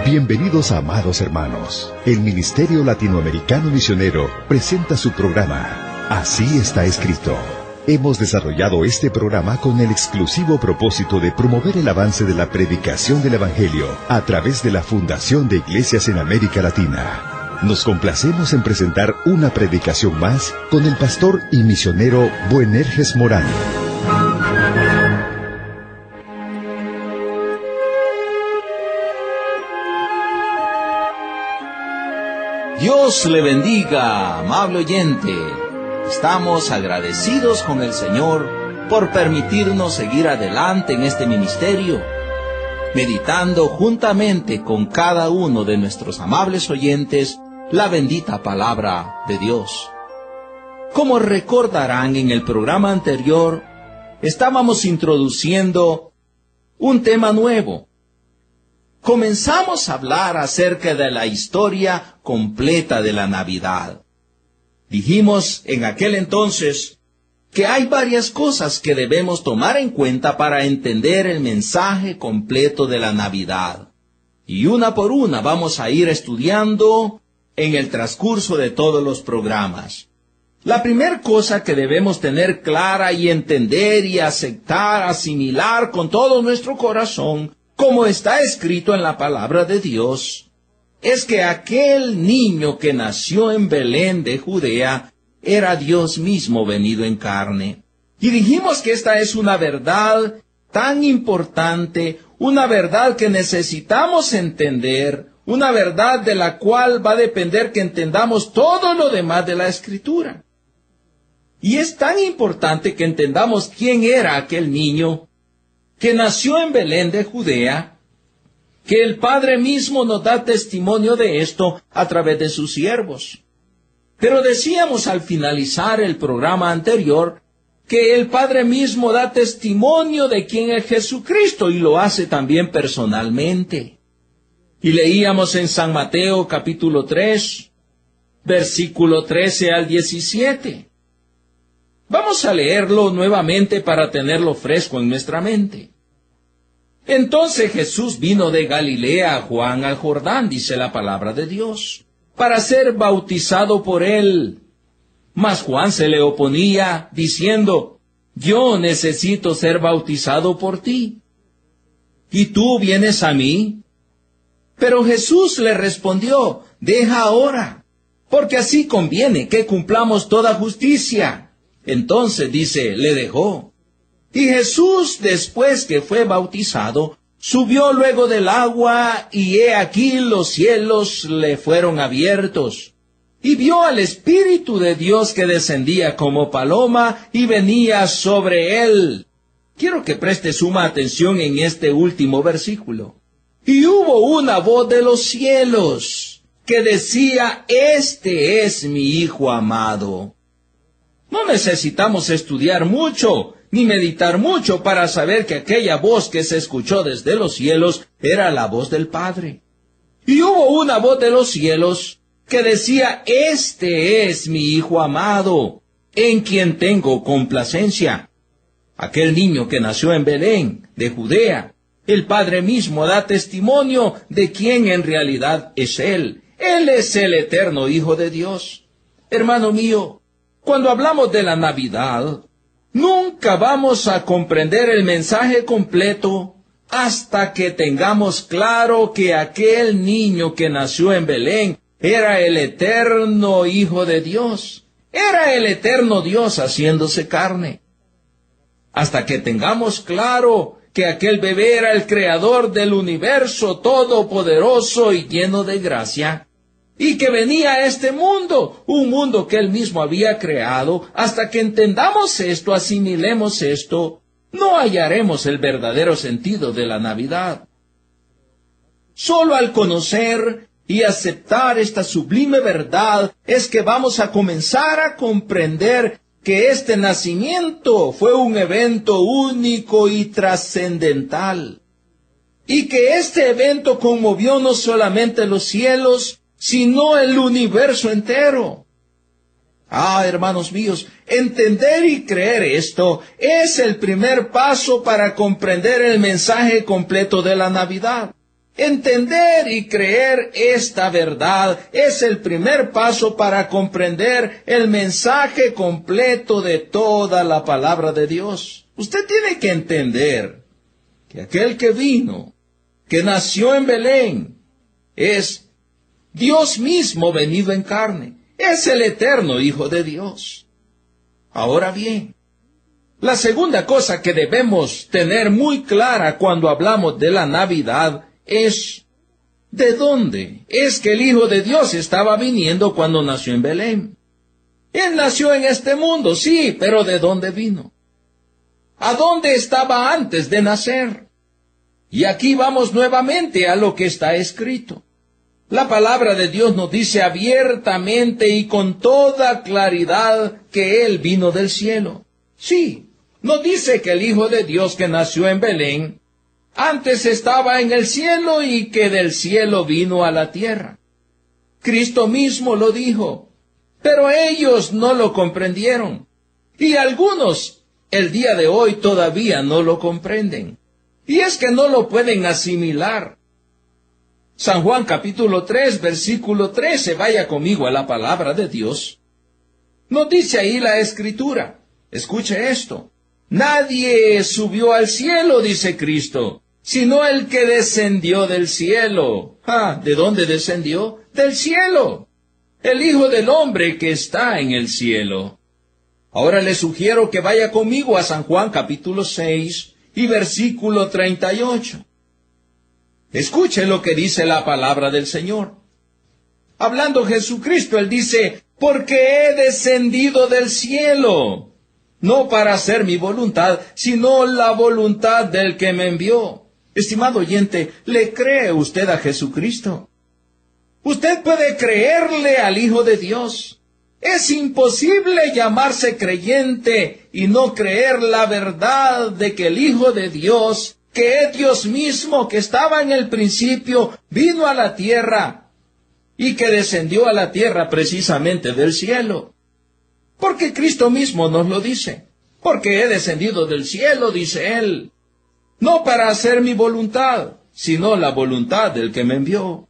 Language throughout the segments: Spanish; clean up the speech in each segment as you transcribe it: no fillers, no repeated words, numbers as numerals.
Bienvenidos, amados hermanos. El Ministerio Latinoamericano Misionero presenta su programa, Así está escrito. Hemos desarrollado este programa con el exclusivo propósito de promover el avance de la predicación del Evangelio a través de la Fundación de Iglesias en América Latina. Nos complacemos en presentar una predicación más con el pastor y misionero Boanerges Morán. Dios le bendiga, amable oyente. Estamos agradecidos con el Señor por permitirnos seguir adelante en este ministerio, meditando juntamente con cada uno de nuestros amables oyentes la bendita palabra de Dios. Como recordarán, en el programa anterior estábamos introduciendo un tema nuevo. Comenzamos a hablar acerca de la historia completa de la Navidad. Dijimos en aquel entonces que hay varias cosas que debemos tomar en cuenta para entender el mensaje completo de la Navidad. Y una por una vamos a ir estudiando en el transcurso de todos los programas. La primera cosa que debemos tener clara y entender y aceptar, asimilar con todo nuestro corazón, como está escrito en la palabra de Dios, es que aquel niño que nació en Belén de Judea era Dios mismo venido en carne. Y dijimos que esta es una verdad tan importante, una verdad que necesitamos entender, una verdad de la cual va a depender que entendamos todo lo demás de la Escritura. Y es tan importante que entendamos quién era aquel niño que nació en Belén de Judea, que el Padre mismo nos da testimonio de esto a través de sus siervos. Pero decíamos al finalizar el programa anterior que el Padre mismo da testimonio de quién es Jesucristo y lo hace también personalmente. Y leíamos en San Mateo capítulo 3, versículo 13 al 17. Vamos a leerlo nuevamente para tenerlo fresco en nuestra mente. Entonces Jesús vino de Galilea a Juan al Jordán, dice la palabra de Dios, para ser bautizado por él. Mas Juan se le oponía, diciendo: yo necesito ser bautizado por ti, ¿y tú vienes a mí? Pero Jesús le respondió: deja ahora, porque así conviene que cumplamos toda justicia. Entonces, dice, le dejó. Y Jesús, después que fue bautizado, subió luego del agua, y he aquí los cielos le fueron abiertos. Y vio al Espíritu de Dios que descendía como paloma y venía sobre él. Quiero que preste suma atención en este último versículo. Y hubo una voz de los cielos que decía: este es mi Hijo amado. No necesitamos estudiar mucho ni meditar mucho para saber que aquella voz que se escuchó desde los cielos era la voz del Padre. Y hubo una voz de los cielos que decía: este es mi Hijo amado, en quien tengo complacencia. Aquel niño que nació en Belén, de Judea, el Padre mismo da testimonio de quién en realidad es Él. Él es el eterno Hijo de Dios. Hermano mío, cuando hablamos de la Navidad, nunca vamos a comprender el mensaje completo hasta que tengamos claro que aquel niño que nació en Belén era el eterno Hijo de Dios. Era el eterno Dios haciéndose carne. Hasta que tengamos claro que aquel bebé era el creador del universo todopoderoso y lleno de gracia, y que venía a este mundo, un mundo que él mismo había creado. Hasta que entendamos esto, asimilemos esto, no hallaremos el verdadero sentido de la Navidad. Solo al conocer y aceptar esta sublime verdad es que vamos a comenzar a comprender que este nacimiento fue un evento único y trascendental, y que este evento conmovió no solamente los cielos, sino el universo entero. Hermanos míos, entender y creer esto es el primer paso para comprender el mensaje completo de la Navidad. Entender y creer esta verdad es el primer paso para comprender el mensaje completo de toda la palabra de Dios. Usted tiene que entender que aquel que vino, que nació en Belén, es Dios mismo venido en carne. Es el eterno Hijo de Dios. Ahora bien, la segunda cosa que debemos tener muy clara cuando hablamos de la Navidad es ¿de dónde es que el Hijo de Dios estaba viniendo cuando nació en Belén? Él nació en este mundo, sí, pero ¿de dónde vino? ¿A dónde estaba antes de nacer? Y aquí vamos nuevamente a lo que está escrito. La palabra de Dios nos dice abiertamente y con toda claridad que Él vino del cielo. Sí, nos dice que el Hijo de Dios que nació en Belén antes estaba en el cielo y que del cielo vino a la tierra. Cristo mismo lo dijo, pero ellos no lo comprendieron. Y algunos el día de hoy todavía no lo comprenden. Y es que no lo pueden asimilar. San Juan capítulo 3, versículo 13, vaya conmigo a la palabra de Dios. Nos dice ahí la Escritura, escuche esto. Nadie subió al cielo, dice Cristo, sino el que descendió del cielo. ¿De dónde descendió? Del cielo. El Hijo del Hombre que está en el cielo. Ahora le sugiero que vaya conmigo a San Juan capítulo 6 y versículo 38. Escuche lo que dice la palabra del Señor. Hablando Jesucristo, Él dice, porque he descendido del cielo, no para hacer mi voluntad, sino la voluntad del que me envió. Estimado oyente, ¿le cree usted a Jesucristo? Usted puede creerle al Hijo de Dios. Es imposible llamarse creyente y no creer la verdad de que el Hijo de Dios, que es Dios mismo, que estaba en el principio, vino a la tierra y que descendió a la tierra precisamente del cielo. Porque Cristo mismo nos lo dice. Porque he descendido del cielo, dice Él, no para hacer mi voluntad, sino la voluntad del que me envió.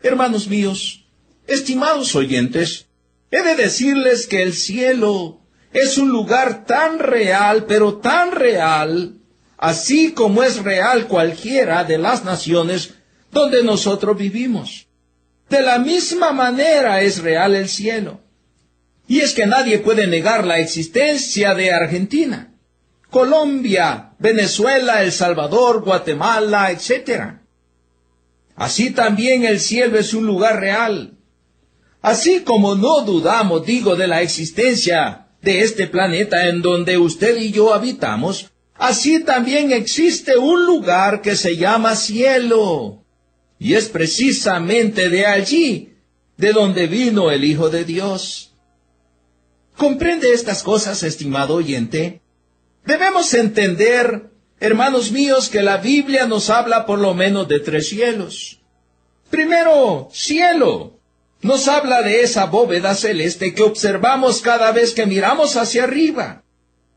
Hermanos míos, estimados oyentes, he de decirles que el cielo es un lugar tan real, pero tan real, así como es real cualquiera de las naciones donde nosotros vivimos. De la misma manera es real el cielo. Y es que nadie puede negar la existencia de Argentina, Colombia, Venezuela, El Salvador, Guatemala, etc. Así también el cielo es un lugar real. Así como no dudamos, de la existencia de este planeta en donde usted y yo habitamos, así también existe un lugar que se llama cielo. Y es precisamente de allí de donde vino el Hijo de Dios. ¿Comprende estas cosas, estimado oyente? Debemos entender, hermanos míos, que la Biblia nos habla por lo menos de 3 cielos. Primero, cielo. Nos habla de esa bóveda celeste que observamos cada vez que miramos hacia arriba.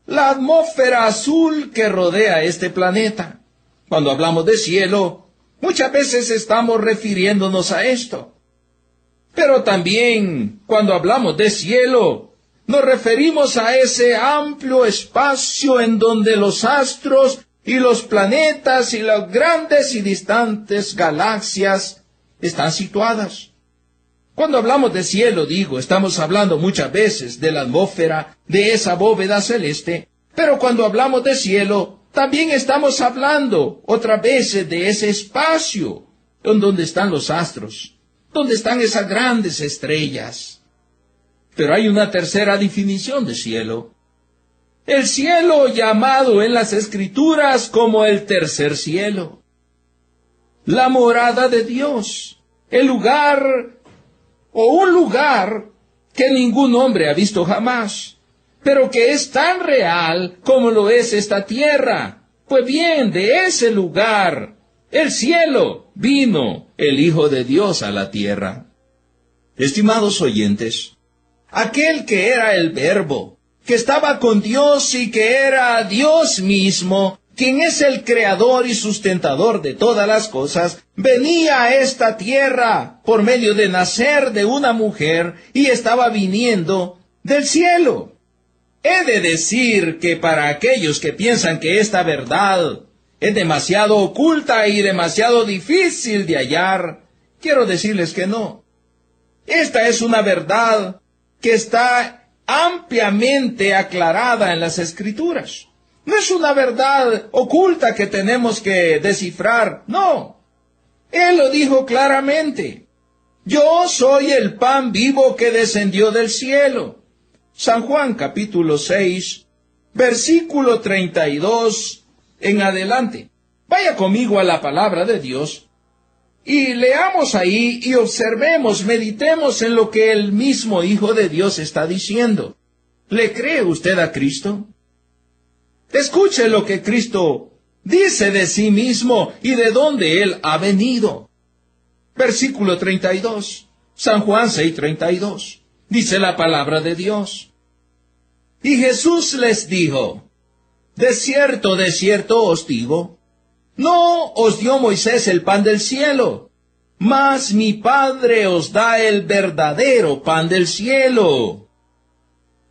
La atmósfera azul que rodea este planeta. Cuando hablamos de cielo, muchas veces estamos refiriéndonos a esto. Pero también, cuando hablamos de cielo, nos referimos a ese amplio espacio en donde los astros y los planetas y las grandes y distantes galaxias están situadas. Cuando hablamos de cielo, estamos hablando muchas veces de la atmósfera, de esa bóveda celeste, pero cuando hablamos de cielo, también estamos hablando otras veces de ese espacio donde están los astros, donde están esas grandes estrellas. Pero hay una tercera definición de cielo. El cielo llamado en las Escrituras como el tercer cielo. La morada de Dios. El lugar o un lugar que ningún hombre ha visto jamás, pero que es tan real como lo es esta tierra. Pues bien, de ese lugar, el cielo, vino el Hijo de Dios a la tierra. Estimados oyentes, aquel que era el Verbo, que estaba con Dios y que era Dios mismo, quien es el creador y sustentador de todas las cosas, venía a esta tierra por medio de nacer de una mujer y estaba viniendo del cielo. He de decir que para aquellos que piensan que esta verdad es demasiado oculta y demasiado difícil de hallar, quiero decirles que no. Esta es una verdad que está ampliamente aclarada en las Escrituras. No es una verdad oculta que tenemos que descifrar, no. Él lo dijo claramente. Yo soy el pan vivo que descendió del cielo. San Juan capítulo 6, versículo 32 en adelante. Vaya conmigo a la palabra de Dios y leamos ahí y observemos, meditemos en lo que el mismo Hijo de Dios está diciendo. ¿Le cree usted a Cristo? Escuche lo que Cristo dice de sí mismo y de dónde Él ha venido. Versículo 32, San Juan 6:32. Dice la palabra de Dios. Y Jesús les dijo, de cierto os digo, no os dio Moisés el pan del cielo, mas mi Padre os da el verdadero pan del cielo.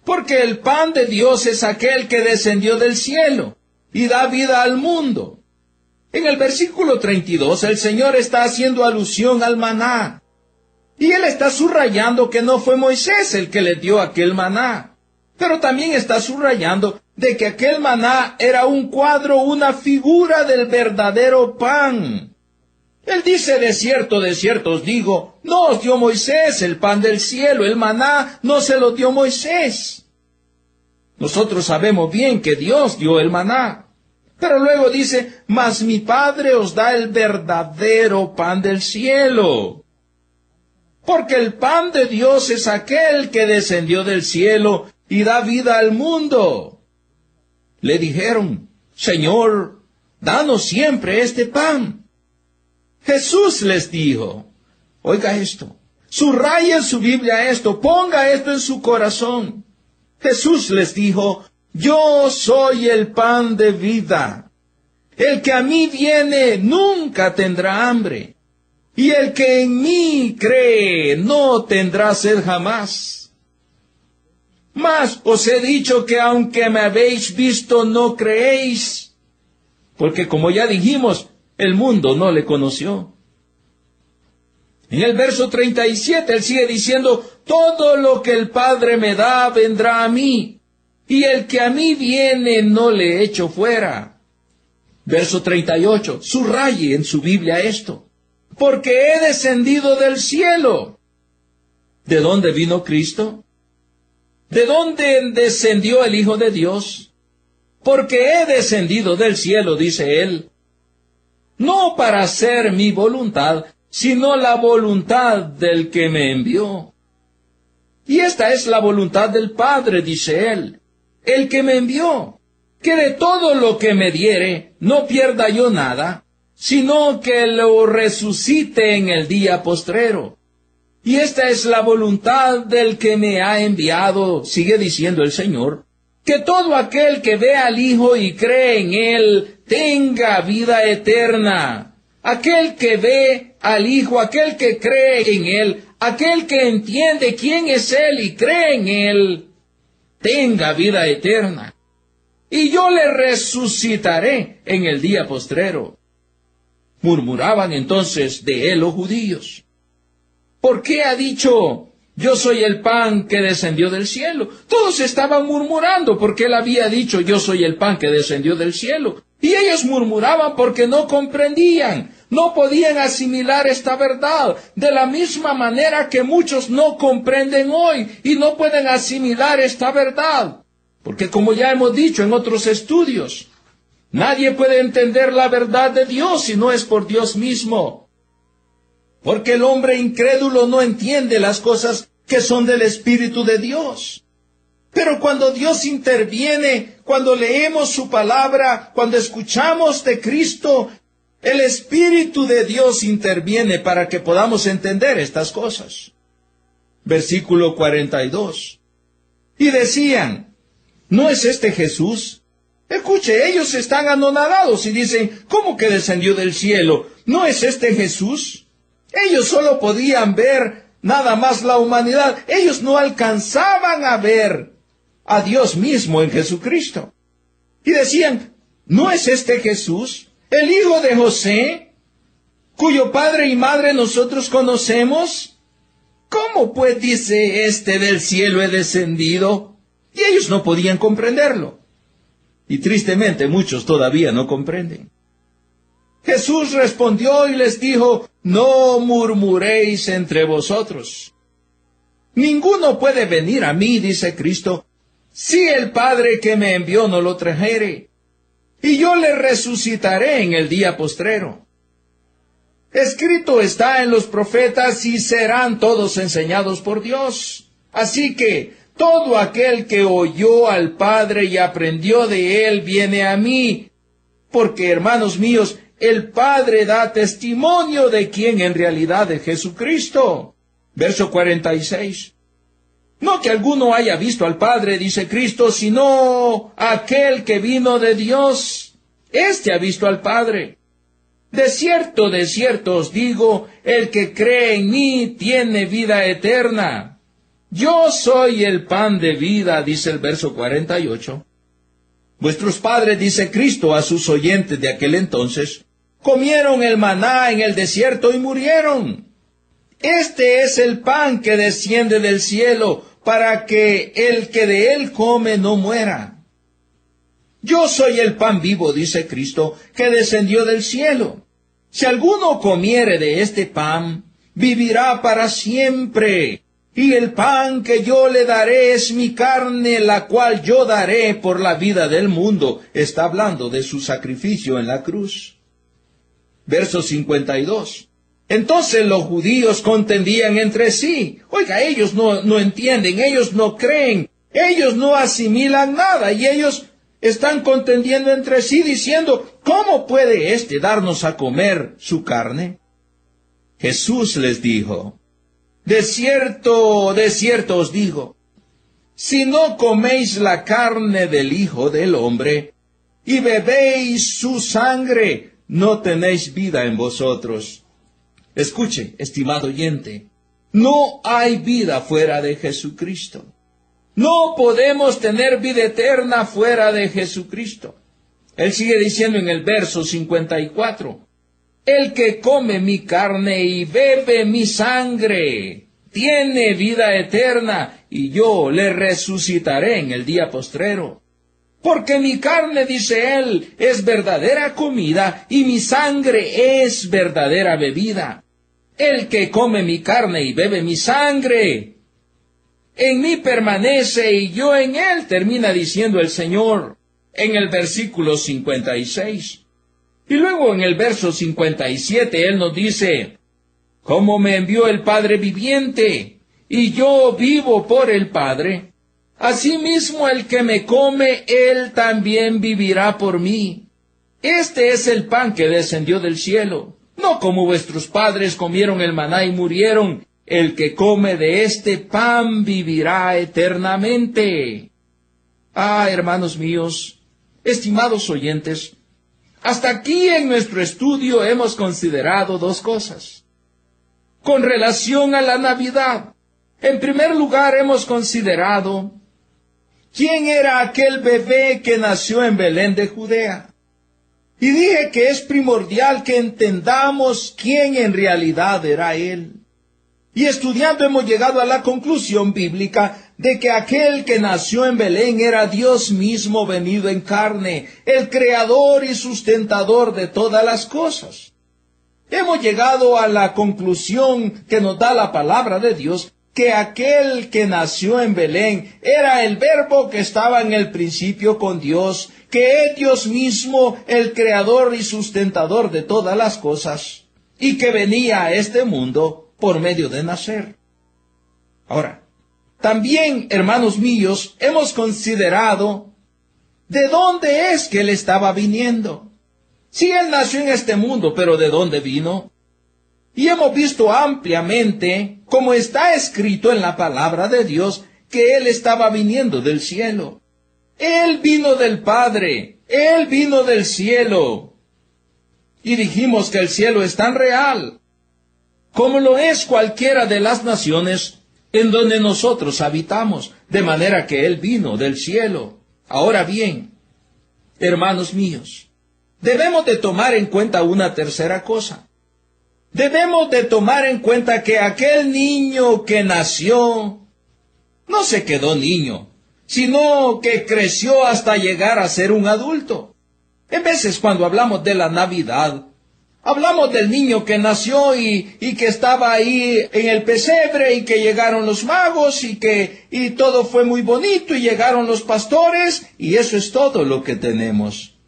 Porque el pan de Dios es aquel que descendió del cielo y da vida al mundo. En el versículo 32 el Señor está haciendo alusión al maná. Y Él está subrayando que no fue Moisés el que le dio aquel maná. Pero también está subrayando de que aquel maná era un cuadro, una figura del verdadero pan. Él dice, de cierto os digo, no os dio Moisés el pan del cielo, el maná no se lo dio Moisés. Nosotros sabemos bien que Dios dio el maná. Pero luego dice, mas mi Padre os da el verdadero pan del cielo. Porque el pan de Dios es aquel que descendió del cielo y da vida al mundo. Le dijeron, Señor, danos siempre este pan. Jesús les dijo, oiga esto, subraye en su Biblia esto, ponga esto en su corazón. Jesús les dijo, yo soy el pan de vida. El que a mí viene nunca tendrá hambre, y el que en mí cree no tendrá sed jamás. Mas os he dicho que aunque me habéis visto no creéis, porque como ya dijimos, el mundo no le conoció. En el verso 37 él sigue diciendo, todo lo que el Padre me da vendrá a mí, y el que a mí viene no le echo fuera. Verso 38, subraye en su Biblia esto, porque he descendido del cielo. ¿De dónde vino Cristo? ¿De dónde descendió el Hijo de Dios? Porque he descendido del cielo, dice él, no para hacer mi voluntad, sino la voluntad del que me envió. Y esta es la voluntad del Padre, dice él, el que me envió, que de todo lo que me diere no pierda yo nada, sino que lo resucite en el día postrero. Y esta es la voluntad del que me ha enviado, sigue diciendo el Señor, que todo aquel que ve al Hijo y cree en Él tenga vida eterna. Aquel que ve al Hijo, aquel que cree en Él, aquel que entiende quién es Él y cree en Él, tenga vida eterna. Y yo le resucitaré en el día postrero. Murmuraban entonces de Él los judíos. ¿Por qué ha dicho, yo soy el pan que descendió del cielo? Todos estaban murmurando porque Él había dicho, yo soy el pan que descendió del cielo. Y ellos murmuraban porque no comprendían, no podían asimilar esta verdad, de la misma manera que muchos no comprenden hoy y no pueden asimilar esta verdad. Porque como ya hemos dicho en otros estudios, nadie puede entender la verdad de Dios si no es por Dios mismo. Porque el hombre incrédulo no entiende las cosas que son del Espíritu de Dios. Pero cuando Dios interviene, cuando leemos su palabra, cuando escuchamos de Cristo, el Espíritu de Dios interviene para que podamos entender estas cosas. Versículo 42. Y decían, ¿no es este Jesús, Escuche, ellos están anonadados y dicen, ¿cómo que descendió del cielo? ¿No es este Jesús? Ellos solo podían ver nada más la humanidad. Ellos no alcanzaban a ver a Dios mismo en Jesucristo. Y decían, ¿no es este Jesús, el hijo de José, cuyo padre y madre nosotros conocemos? ¿Cómo pues dice este del cielo he descendido? Y ellos no podían comprenderlo. Y tristemente muchos todavía no comprenden. Jesús respondió y les dijo, no murmuréis entre vosotros. Ninguno puede venir a mí, dice Cristo, si el Padre que me envió no lo trajere, y yo le resucitaré en el día postrero. Escrito está en los profetas y serán todos enseñados por Dios. Así que todo aquel que oyó al Padre y aprendió de él viene a mí, porque, hermanos míos, el Padre da testimonio de quién en realidad es Jesucristo. Verso 46. No que alguno haya visto al Padre, dice Cristo, sino aquel que vino de Dios. Este ha visto al Padre. De cierto os digo, el que cree en mí tiene vida eterna. Yo soy el pan de vida, dice el verso 48. Vuestros padres, dice Cristo a sus oyentes de aquel entonces, comieron el maná en el desierto y murieron. Este es el pan que desciende del cielo, para que el que de él come no muera. Yo soy el pan vivo, dice Cristo, que descendió del cielo. Si alguno comiere de este pan, vivirá para siempre. Y el pan que yo le daré es mi carne, la cual yo daré por la vida del mundo. Está hablando de su sacrificio en la cruz. Verso 52. Entonces los judíos contendían entre sí. Oiga, ellos no entienden, ellos no creen, ellos no asimilan nada, y ellos están contendiendo entre sí diciendo, ¿cómo puede éste darnos a comer su carne? Jesús les dijo, de cierto os digo, si no coméis la carne del Hijo del Hombre y bebéis su sangre, no tenéis vida en vosotros. Escuche, estimado oyente, no hay vida fuera de Jesucristo. No podemos tener vida eterna fuera de Jesucristo. Él sigue diciendo en el verso 54, el que come mi carne y bebe mi sangre tiene vida eterna, y yo le resucitaré en el día postrero. Porque mi carne, dice él, es verdadera comida, y mi sangre es verdadera bebida. El que come mi carne y bebe mi sangre, en mí permanece y yo en él, termina diciendo el Señor en el versículo 56. Y luego en el verso 57 él nos dice, como me envió el Padre viviente, y yo vivo por el Padre, asimismo el que me come, él también vivirá por mí. Este es el pan que descendió del cielo, no como vuestros padres comieron el maná y murieron. El que come de este pan vivirá eternamente. Ah, hermanos míos, estimados oyentes, hasta aquí en nuestro estudio hemos considerado dos cosas. Con relación a la Navidad, en primer lugar hemos considerado quién era aquel bebé que nació en Belén de Judea. Y dije que es primordial que entendamos quién en realidad era él. Y estudiando hemos llegado a la conclusión bíblica de que aquel que nació en Belén era Dios mismo venido en carne, el creador y sustentador de todas las cosas. Hemos llegado a la conclusión que nos da la palabra de Dios, que aquel que nació en Belén era el Verbo que estaba en el principio con Dios, que es Dios mismo el creador y sustentador de todas las cosas, y que venía a este mundo por medio de nacer. Ahora, también, hermanos míos, hemos considerado de dónde es que él estaba viniendo. Sí, él nació en este mundo, pero ¿de dónde vino? Y hemos visto ampliamente, como está escrito en la palabra de Dios, que él estaba viniendo del cielo. Él vino del Padre. Él vino del cielo. Y dijimos que el cielo es tan real como lo es cualquiera de las naciones en donde nosotros habitamos, de manera que Él vino del cielo. Ahora bien, hermanos míos, debemos de tomar en cuenta una tercera cosa. Debemos de tomar en cuenta que aquel niño que nació no se quedó niño, sino que creció hasta llegar a ser un adulto. En veces cuando hablamos de la Navidad, hablamos del niño que nació y que estaba ahí en el pesebre y que llegaron los magos y todo fue muy bonito y llegaron los pastores y eso es todo lo que tenemos.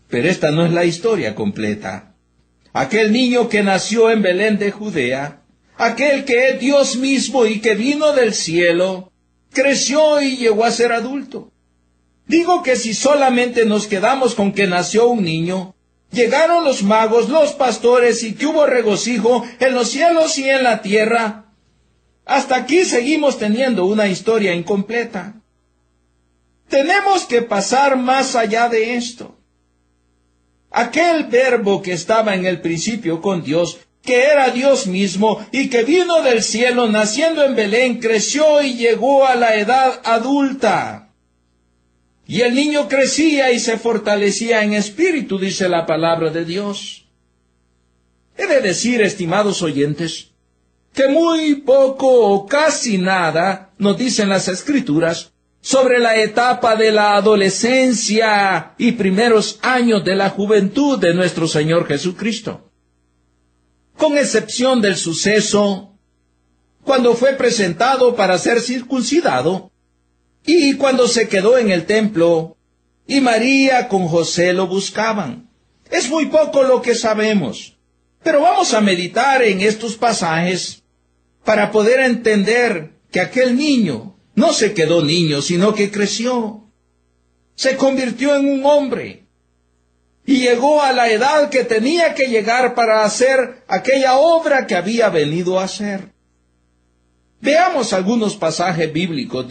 Pero esta no es la historia completa. Aquel niño que nació en Belén de Judea, aquel que es Dios mismo y que vino del cielo, creció y llegó a ser adulto. Digo que si solamente nos quedamos con que nació un niño, llegaron los magos, los pastores y que hubo regocijo en los cielos y en la tierra, hasta aquí seguimos teniendo una historia incompleta. Tenemos que pasar más allá de esto. Aquel verbo que estaba en el principio con Dios, que era Dios mismo y que vino del cielo naciendo en Belén, creció y llegó a la edad adulta. Y el niño crecía y se fortalecía en espíritu, dice la palabra de Dios. He de decir, estimados oyentes, que muy poco o casi nada nos dicen las Escrituras sobre la etapa de la adolescencia y primeros años de la juventud de nuestro Señor Jesucristo. Con excepción del suceso cuando fue presentado para ser circuncidado y cuando se quedó en el templo y María con José lo buscaban. Es muy poco lo que sabemos, pero vamos a meditar en estos pasajes para poder entender que aquel niño no se quedó niño, sino que creció, se convirtió en un hombre y llegó a la edad que tenía que llegar para hacer aquella obra que había venido a hacer. Veamos algunos pasajes bíblicos,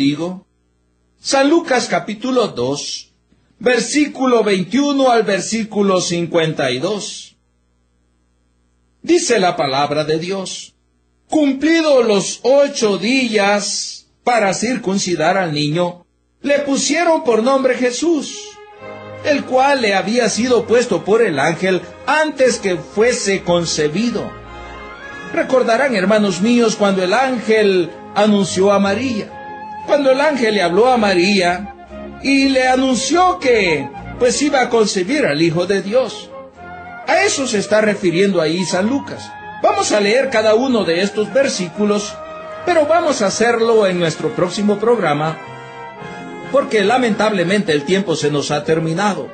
San Lucas capítulo 2, versículo 21 al versículo 52. Dice la palabra de Dios: cumplidos los 8 días para circuncidar al niño, le pusieron por nombre Jesús, el cual le había sido puesto por el ángel antes que fuese concebido. Recordarán, hermanos míos, cuando el ángel anunció a María. Cuando el ángel le habló a María y le anunció que pues iba a concebir al Hijo de Dios. A eso se está refiriendo ahí San Lucas. Vamos a leer cada uno de estos versículos, pero vamos a hacerlo en nuestro próximo programa, porque lamentablemente el tiempo se nos ha terminado.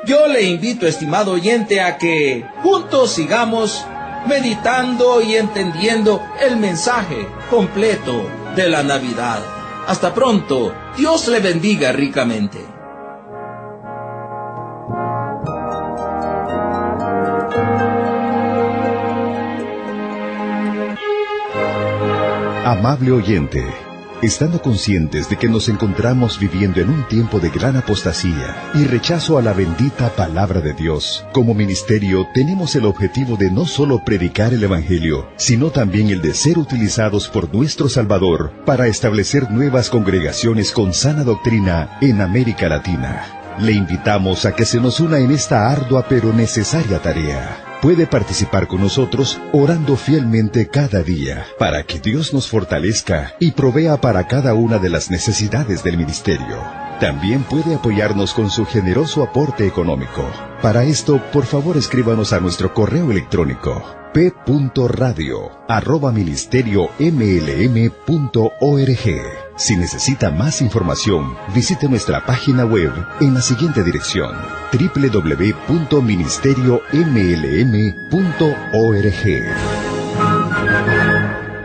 Yo le invito, estimado oyente, a que juntos sigamos meditando y entendiendo el mensaje completo de la Navidad. Hasta pronto. Dios le bendiga ricamente. Amable oyente, estando conscientes de que nos encontramos viviendo en un tiempo de gran apostasía y rechazo a la bendita palabra de Dios, como ministerio tenemos el objetivo de no solo predicar el Evangelio, sino también el de ser utilizados por nuestro Salvador para establecer nuevas congregaciones con sana doctrina en América Latina. Le invitamos a que se nos una en esta ardua pero necesaria tarea. Puede participar con nosotros orando fielmente cada día para que Dios nos fortalezca y provea para cada una de las necesidades del ministerio. También puede apoyarnos con su generoso aporte económico. Para esto, por favor, escríbanos a nuestro correo electrónico p.radio@ministeriomlm.org. Si necesita más información, visite nuestra página web en la siguiente dirección: www.ministeriomlm.org.